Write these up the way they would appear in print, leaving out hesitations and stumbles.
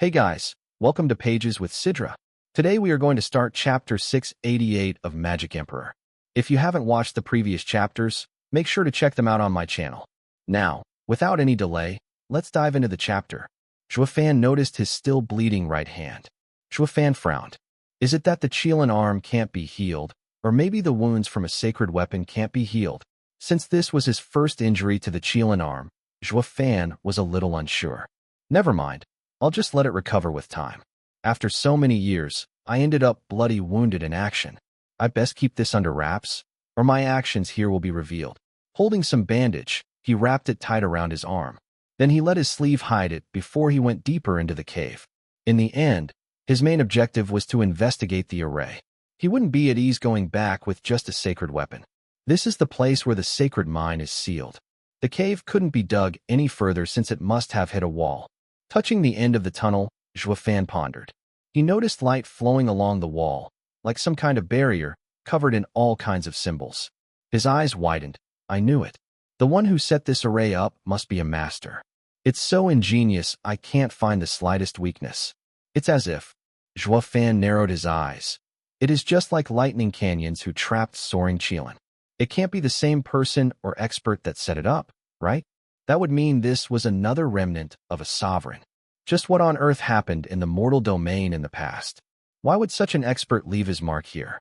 Hey guys, welcome to Pages with Sidra. Today we are going to start chapter 688 of Magic Emperor. If you haven't watched the previous chapters, make sure to check them out on my channel. Now, without any delay, let's dive into the chapter. Zhuo Yifan noticed his still bleeding right hand. Zhuo Yifan frowned. Is it that the Qilin arm can't be healed, or maybe the wounds from a sacred weapon can't be healed? Since this was his first injury to the Qilin arm, Zhuo Yifan was a little unsure. Never mind. I'll just let it recover with time. After so many years, I ended up bloody wounded in action. I best keep this under wraps, or my actions here will be revealed. Holding some bandage, he wrapped it tight around his arm. Then he let his sleeve hide it before he went deeper into the cave. In the end, his main objective was to investigate the array. He wouldn't be at ease going back with just a sacred weapon. This is the place where the sacred mine is sealed. The cave couldn't be dug any further since it must have hit a wall. Touching the end of the tunnel, Zhuo Yifan pondered. He noticed light flowing along the wall, like some kind of barrier, covered in all kinds of symbols. His eyes widened. I knew it. The one who set this array up must be a master. It's so ingenious I can't find the slightest weakness. It's as if. Zhuo Yifan narrowed his eyes. It is just like lightning canyons who trapped soaring Qilin. It can't be the same person or expert that set it up, right? That would mean this was another remnant of a sovereign. Just what on earth happened in the mortal domain in the past? Why would such an expert leave his mark here?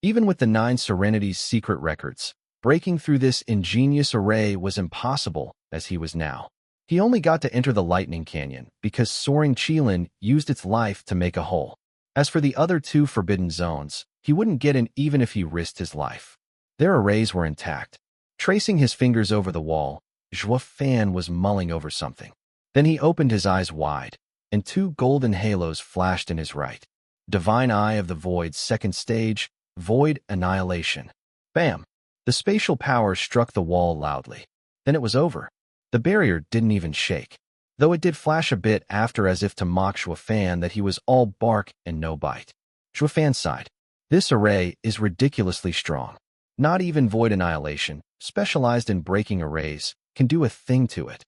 Even with the 9 Serenity's secret records, breaking through this ingenious array was impossible as he was now. He only got to enter the lightning canyon because soaring Qilin used its life to make a hole. As for the other 2 forbidden zones, he wouldn't get in even if he risked his life. Their arrays were intact. Tracing his fingers over the wall, Zhuo Yifan was mulling over something. Then he opened his eyes wide, and 2 golden halos flashed in his right. Divine Eye of the Void's second stage, Void Annihilation. Bam! The spatial power struck the wall loudly. Then it was over. The barrier didn't even shake, though it did flash a bit after as if to mock Zhuo Yifan that he was all bark and no bite. Zhuo Yifan sighed. This array is ridiculously strong. Not even Void Annihilation, specialized in breaking arrays, can do a thing to it.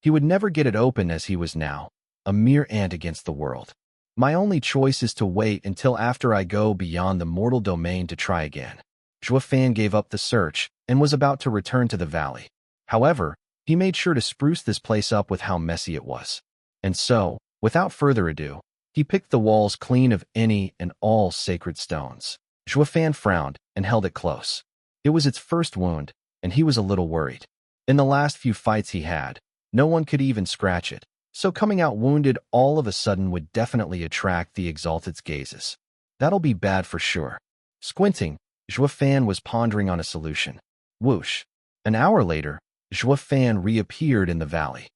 He would never get it open as he was now, a mere ant against the world. My only choice is to wait until after I go beyond the mortal domain to try again. Zhuo Yifan gave up the search and was about to return to the valley. However, he made sure to spruce this place up with how messy it was. And so, without further ado, he picked the walls clean of any and all sacred stones. Zhuo Yifan frowned and held it close. It was its first wound, and he was a little worried. In the last few fights he had, no one could even scratch it, so coming out wounded all of a sudden would definitely attract the Exalted's gazes. That'll be bad for sure. Squinting, Zhuo Yifan was pondering on a solution. Whoosh. An hour later, Zhuo Yifan reappeared in the valley.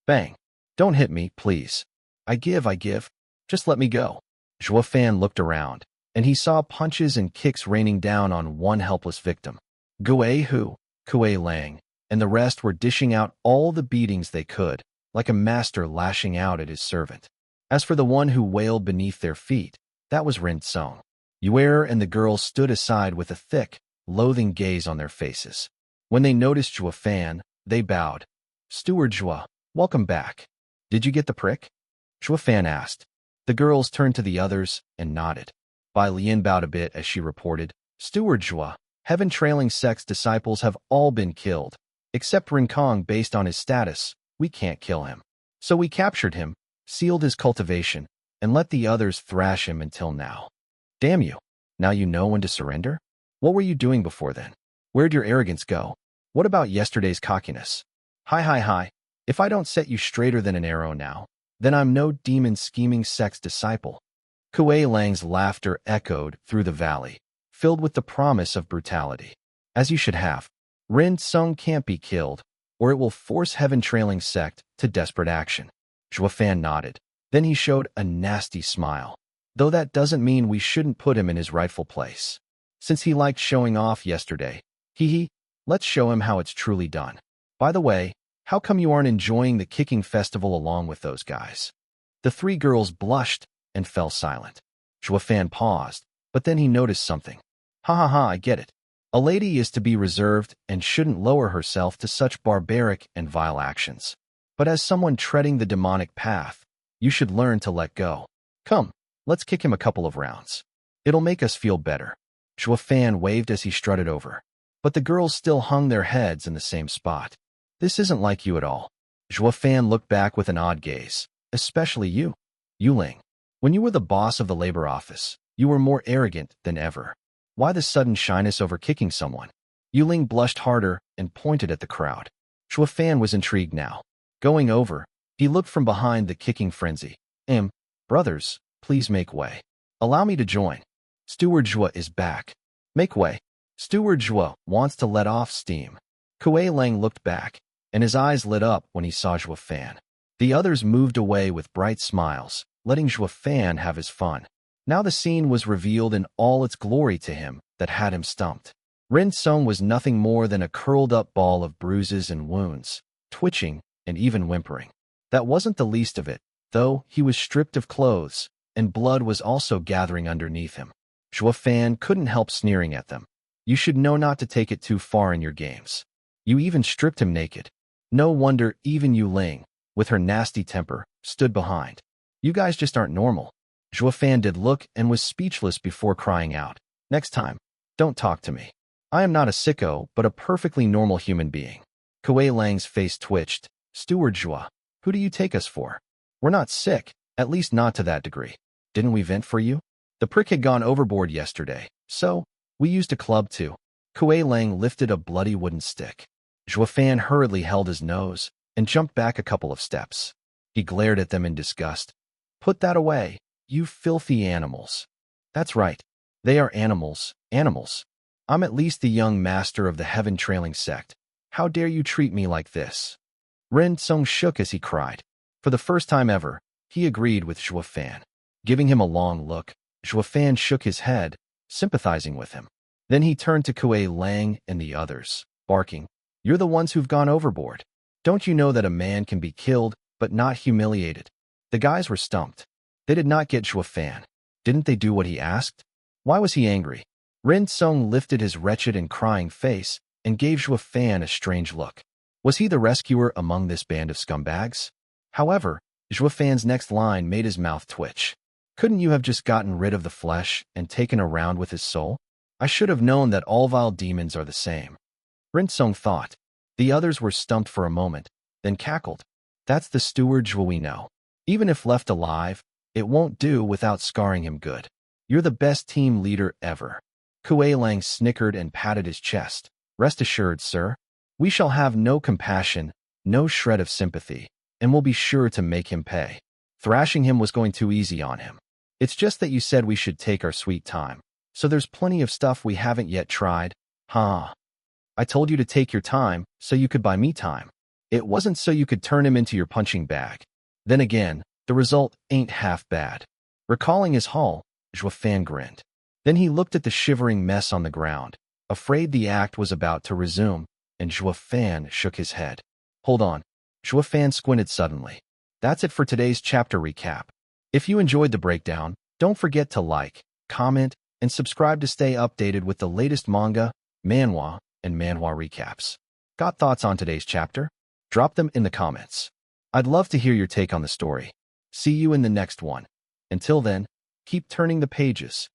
Bang. Don't hit me, please. I give. Just let me go. Zhuo Yifan looked around, and he saw punches and kicks raining down on one helpless victim. Gui Hu, Kui Lang, and the rest were dishing out all the beatings they could, like a master lashing out at his servant. As for the one who wailed beneath their feet, that was Rin Tsong. Yuer and the girls stood aside with a thick, loathing gaze on their faces. When they noticed Zhuo Yifan, they bowed. Steward Zhuo, welcome back. Did you get the prick? Zhuo Yifan asked. The girls turned to the others and nodded. Bai Lian bowed a bit as she reported, Steward Zhuo, Heaven Trailing Sect's disciples have all been killed. Except Rincong based on his status, we can't kill him. So we captured him, sealed his cultivation, and let the others thrash him until now. Damn you. Now you know when to surrender? What were you doing before then? Where'd your arrogance go? What about yesterday's cockiness? Hi. If I don't set you straighter than an arrow now, then I'm no demon scheming sect's disciple. Kui Lang's laughter echoed through the valley, filled with the promise of brutality. As you should have. Rin Tsung can't be killed, or it will force Heaven Trailing Sect to desperate action. Zhuo Yifan nodded. Then he showed a nasty smile. Though that doesn't mean we shouldn't put him in his rightful place. Since he liked showing off yesterday, let's show him how it's truly done. By the way, how come you aren't enjoying the kicking festival along with those guys? The 3 girls blushed and fell silent. Zhuo Yifan paused, but then he noticed something. I get it. A lady is to be reserved and shouldn't lower herself to such barbaric and vile actions. But as someone treading the demonic path, You should learn to let go. Come, let's kick him a couple of rounds. It'll make us feel better. Zhuo Yifan waved as he strutted over. But the girls still hung their heads in the same spot. This isn't like you at all. Zhuo Yifan looked back with an odd gaze. Especially you. Yuling. When you were the boss of the labor office, you were more arrogant than ever. Why the sudden shyness over kicking someone? Yuling blushed harder and pointed at the crowd. Zhuo Yifan was intrigued now. Going over, he looked from behind the kicking frenzy. Brothers, please make way. Allow me to join. Steward Zhuo is back. Make way. Steward Zhuo wants to let off steam. Kuei Lang looked back, and his eyes lit up when he saw Zhuo Yifan. The others moved away with bright smiles, letting Zhuo Yifan have his fun. Now the scene was revealed in all its glory to him that had him stumped. Ren Song was nothing more than a curled-up ball of bruises and wounds, twitching and even whimpering. That wasn't the least of it, though. He was stripped of clothes, and blood was also gathering underneath him. Zhuo Yifan couldn't help sneering at them. You should know not to take it too far in your games. You even stripped him naked. No wonder even Yuling, with her nasty temper, stood behind. You guys just aren't normal. Zhuo Yifan did look and was speechless before crying out. Next time, don't talk to me. I am not a sicko, but a perfectly normal human being. Kuei Lang's face twitched. Steward Zhuo, who do you take us for? We're not sick, at least not to that degree. Didn't we vent for you? The prick had gone overboard yesterday, so we used a club too. Kuei Lang lifted a bloody wooden stick. Zhuo Yifan hurriedly held his nose and jumped back a couple of steps. He glared at them in disgust. Put that away, you filthy animals. That's right. They are animals. I'm at least the young master of the heaven-trailing sect. How dare you treat me like this? Ren Song shook as he cried. For the first time ever, he agreed with Zhuo Yifan. Giving him a long look, Zhuo Yifan shook his head, sympathizing with him. Then he turned to Kuei Lang and the others, barking, You're the ones who've gone overboard. Don't you know that a man can be killed, but not humiliated? The guys were stumped. They did not get Zhuo Yifan. Didn't they do what he asked? Why was he angry? Ren Song lifted his wretched and crying face and gave Zhuo Yifan a strange look. Was he the rescuer among this band of scumbags? However, Zhuo Yifan next line made his mouth twitch. Couldn't you have just gotten rid of the flesh and taken a round with his soul? I should have known that all vile demons are the same. Ren Song thought. The others were stumped for a moment, then cackled. That's the steward Zhuo we know. Even if left alive, it won't do without scarring him good. You're the best team leader ever. Kuei Lang snickered and patted his chest. Rest assured, sir. We shall have no compassion, no shred of sympathy, and we'll be sure to make him pay. Thrashing him was going too easy on him. It's just that you said we should take our sweet time. So there's plenty of stuff we haven't yet tried. Huh. I told you to take your time so you could buy me time. It wasn't so you could turn him into your punching bag. Then again, the result ain't half bad. Recalling his haul, Zhuo Yifan grinned. Then he looked at the shivering mess on the ground, afraid the act was about to resume, and Zhuo Yifan shook his head. Hold on. Zhuo Yifan squinted suddenly. That's it for today's chapter recap. If you enjoyed the breakdown, don't forget to like, comment, and subscribe to stay updated with the latest manga, manhwa, and manhwa recaps. Got thoughts on today's chapter? Drop them in the comments. I'd love to hear your take on the story. See you in the next one. Until then, keep turning the pages.